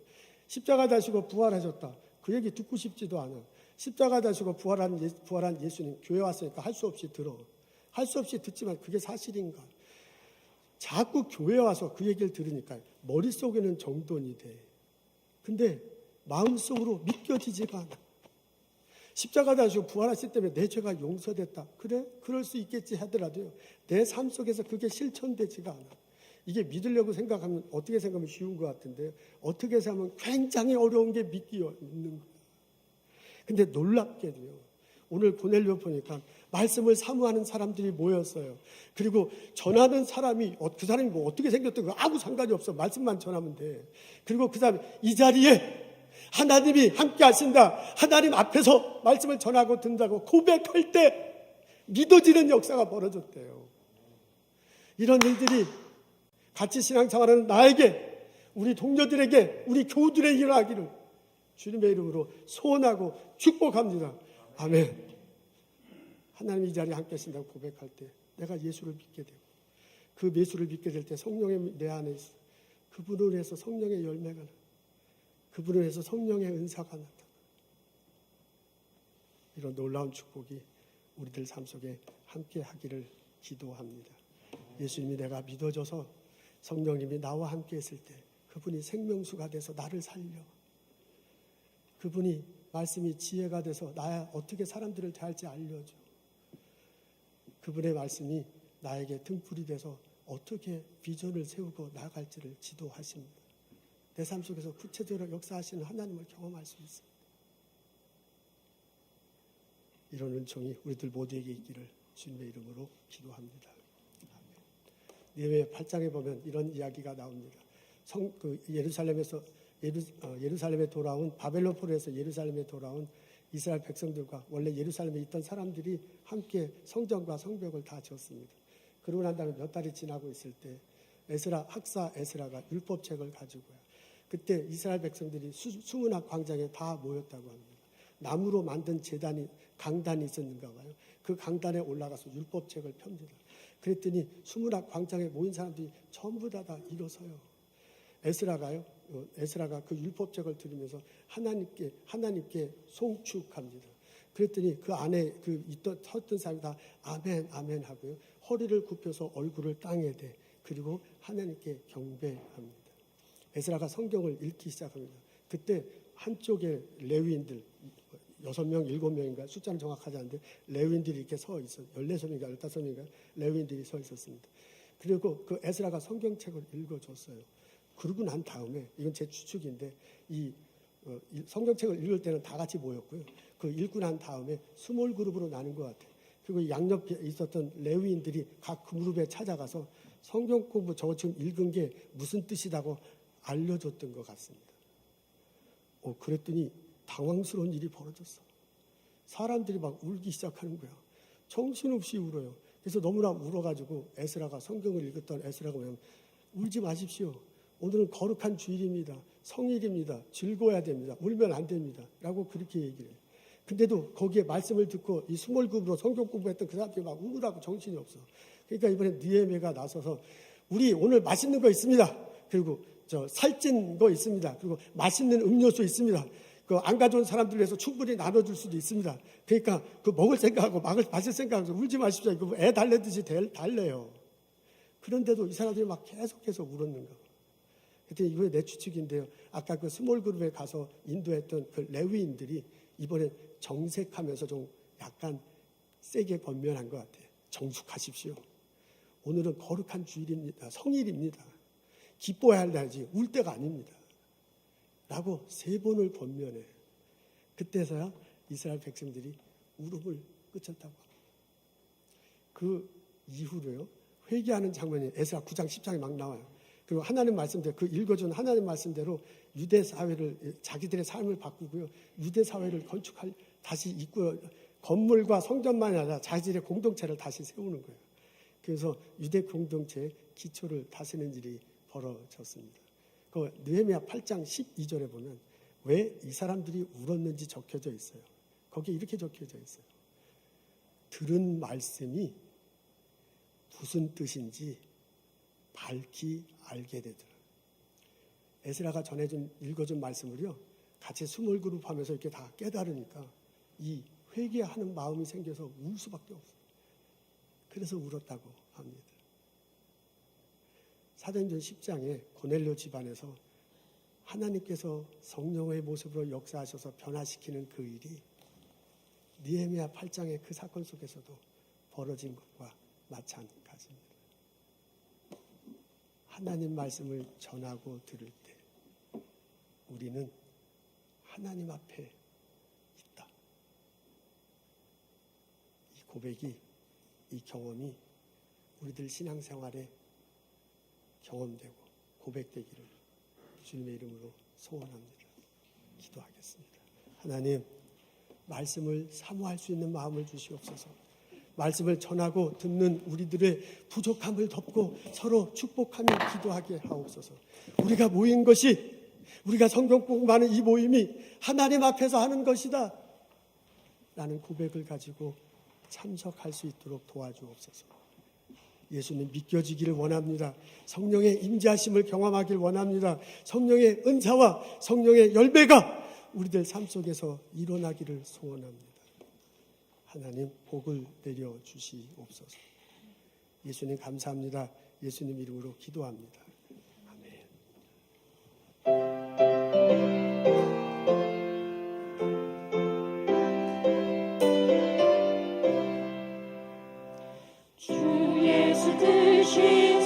십자가 다시고 부활하셨다, 그 얘기 듣고 싶지도 않아. 십자가 다시고 부활한 예수님, 교회 왔으니까 할 수 없이 들어. 할 수 없이 듣지만 그게 사실인가? 자꾸 교회 와서 그 얘기를 들으니까 머릿속에는 정돈이 돼. 근데 마음속으로 믿겨지지가 않아. 십자가 다시고 부활하실 때문에 내 죄가 용서됐다. 그래? 그럴 수 있겠지 하더라도요, 내 삶 속에서 그게 실천되지가 않아. 이게 믿으려고 생각하면, 어떻게 생각하면 쉬운 것 같은데 어떻게 생각하면 굉장히 어려운 게 믿는 거야. 근데 놀랍게도요, 오늘 고넬료 보니까 말씀을 사모하는 사람들이 모였어요. 그리고 전하는 사람이, 그 사람이 뭐 어떻게 생겼든 아무 상관이 없어. 말씀만 전하면 돼. 그리고 그 사람이 이 자리에 하나님이 함께 하신다, 하나님 앞에서 말씀을 전하고 듣는다고 고백할 때 믿어지는 역사가 벌어졌대요. 이런 일들이 같이 신앙생활하는 나에게, 우리 동료들에게, 우리 교우들에게 일어나기를 주님의 이름으로 소원하고 축복합니다. 아멘. 하나님 이 자리에 함께 하신다고 고백할 때 내가 예수를 믿게 되고, 그 예수를 믿게 될 때 성령이 내 안에 있어. 그분을 위해서 성령의 열매가 나, 그분을 위해서 성령의 은사가 나타나. 이런 놀라운 축복이 우리들 삶 속에 함께 하기를 기도합니다. 예수님이 내가 믿어져서 성령님이 나와 함께 했을 때 그분이 생명수가 돼서 나를 살려, 그분이 말씀이 지혜가 돼서 나야 어떻게 사람들을 대할지 알려줘, 그분의 말씀이 나에게 등불이 돼서 어떻게 비전을 세우고 나아갈지를 지도하십니다. 내 삶 속에서 구체적으로 역사하시는 하나님을 경험할 수 있습니다. 이런 은총이 우리들 모두에게 있기를 주님의 이름으로 기도합니다. 느헤미야 8장에 보면 이런 이야기가 나옵니다. 예루살렘에 돌아온 바벨론 포로에서 예루살렘에 돌아온 이스라엘 백성들과 원래 예루살렘에 있던 사람들이 함께 성전과 성벽을 다 지었습니다. 그러고 난 다음에 몇 달이 지나고 있을 때 학사 에스라가 율법책을 가지고요. 그때 이스라엘 백성들이 수문학 광장에 다 모였다고 합니다. 나무로 만든 강단이 있었는가 봐요. 그 강단에 올라가서 율법책을 펴니다. 그랬더니 수문학 광장에 모인 사람들이 전부 다 일어서요. 에스라가 그 율법책을 들으면서 하나님께 송축합니다. 그랬더니 그 안에 섰던 사람이 다 아멘 아멘 하고요. 허리를 굽혀서 얼굴을 땅에 대 그리고 하나님께 경배합니다. 에스라가 성경을 읽기 시작합니다. 그때 한쪽에 레위인들 6명, 7명인가 숫자는 정확하지 않은데 레위인들이 이렇게 서 있어요. 14명인가 15명인가 레위인들이 서 있었습니다. 그리고 그 에스라가 성경책을 읽어줬어요. 그러고 난 다음에 이건 제 추측인데 이 성경책을 읽을 때는 다 같이 모였고요. 그 읽고 난 다음에 스몰 그룹으로 나눈 것 같아요. 그리고 양옆에 있었던 레위인들이 각 그룹에 찾아가서 성경 공부 저거 지금 읽은 게 무슨 뜻이라고 알려줬던 것 같습니다. 그랬더니 당황스러운 일이 벌어졌어. 사람들이 막 울기 시작하는 거야. 정신없이 울어요. 그래서 너무나 울어가지고 에스라가 성경을 읽었던 에스라가 뭐냐면 울지 마십시오. 오늘은 거룩한 주일입니다. 성일입니다. 즐거워야 됩니다. 울면 안 됩니다. 라고 그렇게 얘기를 해요. 근데도 거기에 말씀을 듣고 이 스몰그룹으로 성경 공부했던 그 사람들이 막 우울하고 정신이 없어. 그러니까 이번에 느헤미야가 나서서 우리 오늘 맛있는 거 있습니다. 그리고 살찐 거 있습니다. 그리고 맛있는 음료수 있습니다. 그 안 가져온 사람들 위해서 충분히 나눠줄 수도 있습니다. 그러니까 그 먹을 생각하고 마실 생각하고 울지 마십시오. 이거 애 달래듯이 달래요. 그런데도 이 사람들이 막 계속해서 울었는가. 그때 이번에 내 추측인데요. 아까 그 스몰 그룹에 가서 인도했던 그 레위인들이 이번에 정색하면서 좀 약간 세게 권면한 것 같아요. 정숙하십시오. 오늘은 거룩한 주일입니다. 성일입니다. 기뻐해야 할 날이지 울 때가 아닙니다. 라고 3번을 권면해. 그때서야 이스라엘 백성들이 울음을 그쳤다고 합니다. 그 이후로요. 회개하는 장면이 에스라 9장 10장에 막 나와요. 그리고 하나님 말씀대로 그 읽어준 하나님 말씀대로 유대 사회를 자기들의 삶을 바꾸고요. 유대 사회를 다시 건물과 성전만이 아니라 자기들의 공동체를 다시 세우는 거예요. 그래서 유대 공동체의 기초를 다스리는 일이 벌어졌습니다. 그 느헤미야 8장 12절에 보면 왜 이 사람들이 울었는지 적혀져 있어요. 거기에 이렇게 적혀져 있어요. 들은 말씀이 무슨 뜻인지 밝히 알게 되더라. 에스라가 읽어준 말씀을요. 같이 스몰 그룹 하면서 이렇게 다 깨달으니까 이 회개하는 마음이 생겨서 울 수밖에 없어요. 그래서 울었다고 합니다. 사도행전 10장에 고넬료 집안에서 하나님께서 성령의 모습으로 역사하셔서 변화시키는 그 일이 느헤미야 8장의 그 사건 속에서도 벌어진 것과 마찬가지입니다. 하나님 말씀을 전하고 들을 때 우리는 하나님 앞에 있다. 이 고백이, 이 경험이 우리들 신앙생활에 경험되고 고백되기를 주님의 이름으로 소원합니다. 기도하겠습니다. 하나님, 말씀을 사모할 수 있는 마음을 주시옵소서. 말씀을 전하고 듣는 우리들의 부족함을 덮고 서로 축복하며 기도하게 하옵소서. 우리가 모인 것이, 우리가 성경 공부하는 이 모임이 하나님 앞에서 하는 것이다 라는 고백을 가지고 참석할 수 있도록 도와주옵소서. 예수님 믿겨지기를 원합니다. 성령의 임재하심을 경험하길 원합니다. 성령의 은사와 성령의 열매가 우리들 삶 속에서 일어나기를 소원합니다. 하나님 복을 내려 주시옵소서. 예수님 감사합니다. 예수님 이름으로 기도합니다. 주 예수 드신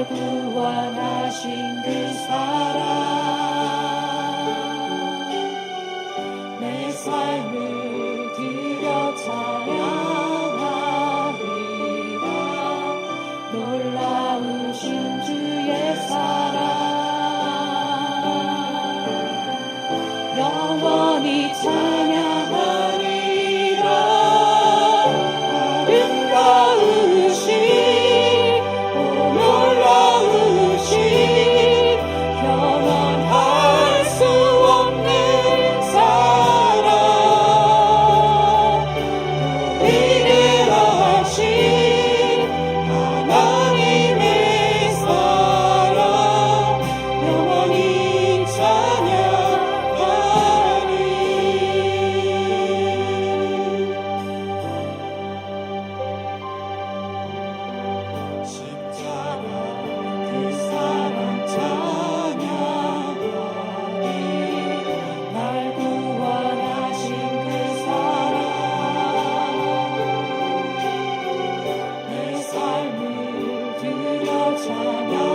날 구원하신 그 사랑 내 삶을 드려 찬양하리라 놀라우신 주의 사랑 영원히 찬양하리라 아름다우신 놀라우신 영원할 수 없는 사랑 위대하신 하나님의 사랑 영원히 찬양하리 십자가 그 사랑 찬양하리 날 구원하신 그 사랑 내 삶을 드려 찬양하리라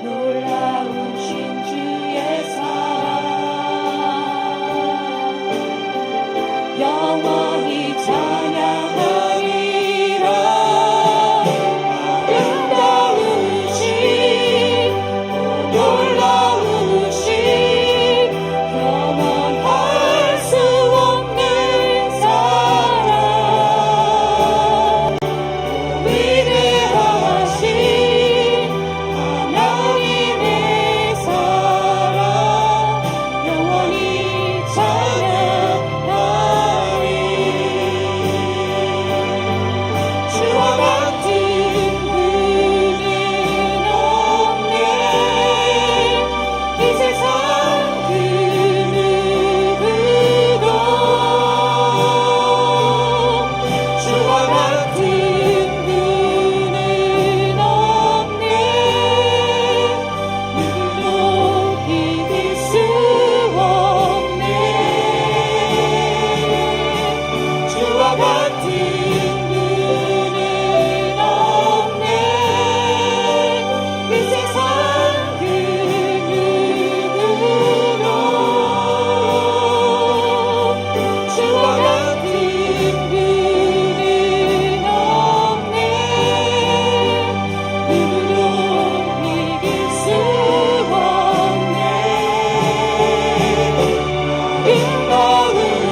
놀라우신 주의 사랑 영원히 찬양하리라 아름다우신 놀라우신 영원할 수 없는 사랑 위대하신 하나님의 사랑 영원히 찬양하리 주와 같은 분은 없네 이 세상 그 누구도 주와 같은 분은 없네 누구도 이길 수 없네 주와 같은 분은 없네 이 세상 그 누구도 주와 같은 분은 없네 누구도 이길 수 없네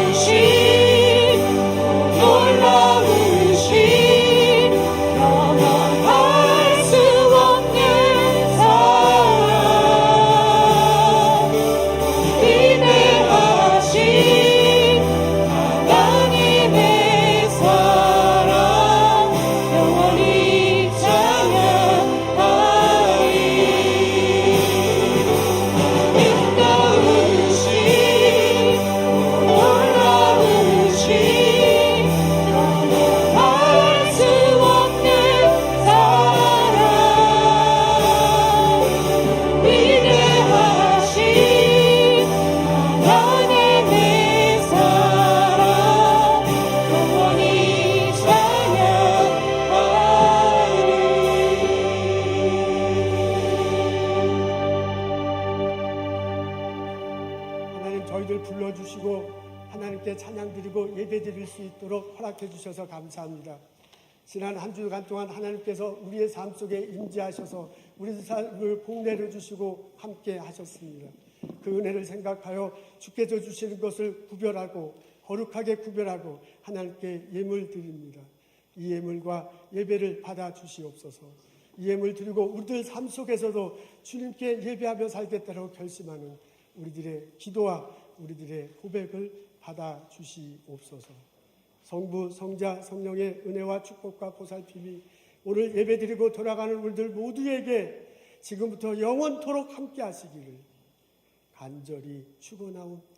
아름다우신 놀라우신 영원할 수 없는 사랑 위대하신 하나님의 사랑 영원히 찬양하리 아름다우신 놀라우신 영원할 수 없는 사랑 위대하신 하나님의 사랑 영원히 찬양하리 하나님 저희들 불러주시고 하나님께 찬양 드리고 예배 드릴 수 있도록 허락해 주셔서 감사합니다. 지난 한 주간 동안 하나님께서 우리의 삶 속에 임재하셔서 우리 삶을 복내려 주시고 함께 하셨습니다. 그 은혜를 생각하여 주께서 주시는 것을 구별하고 거룩하게 구별하고 하나님께 예물 드립니다. 이 예물과 예배를 받아 주시옵소서. 이 예물 드리고 우리들 삶 속에서도 주님께 예배하며 살겠다고 결심하는 우리들의 기도와 우리들의 고백을 받아 주시옵소서. 성부, 성자, 성령의 은혜와 축복과 보살핌이 오늘 예배드리고 돌아가는 우리들 모두에게 지금부터 영원토록 함께 하시기를 간절히 축원하옵나이다.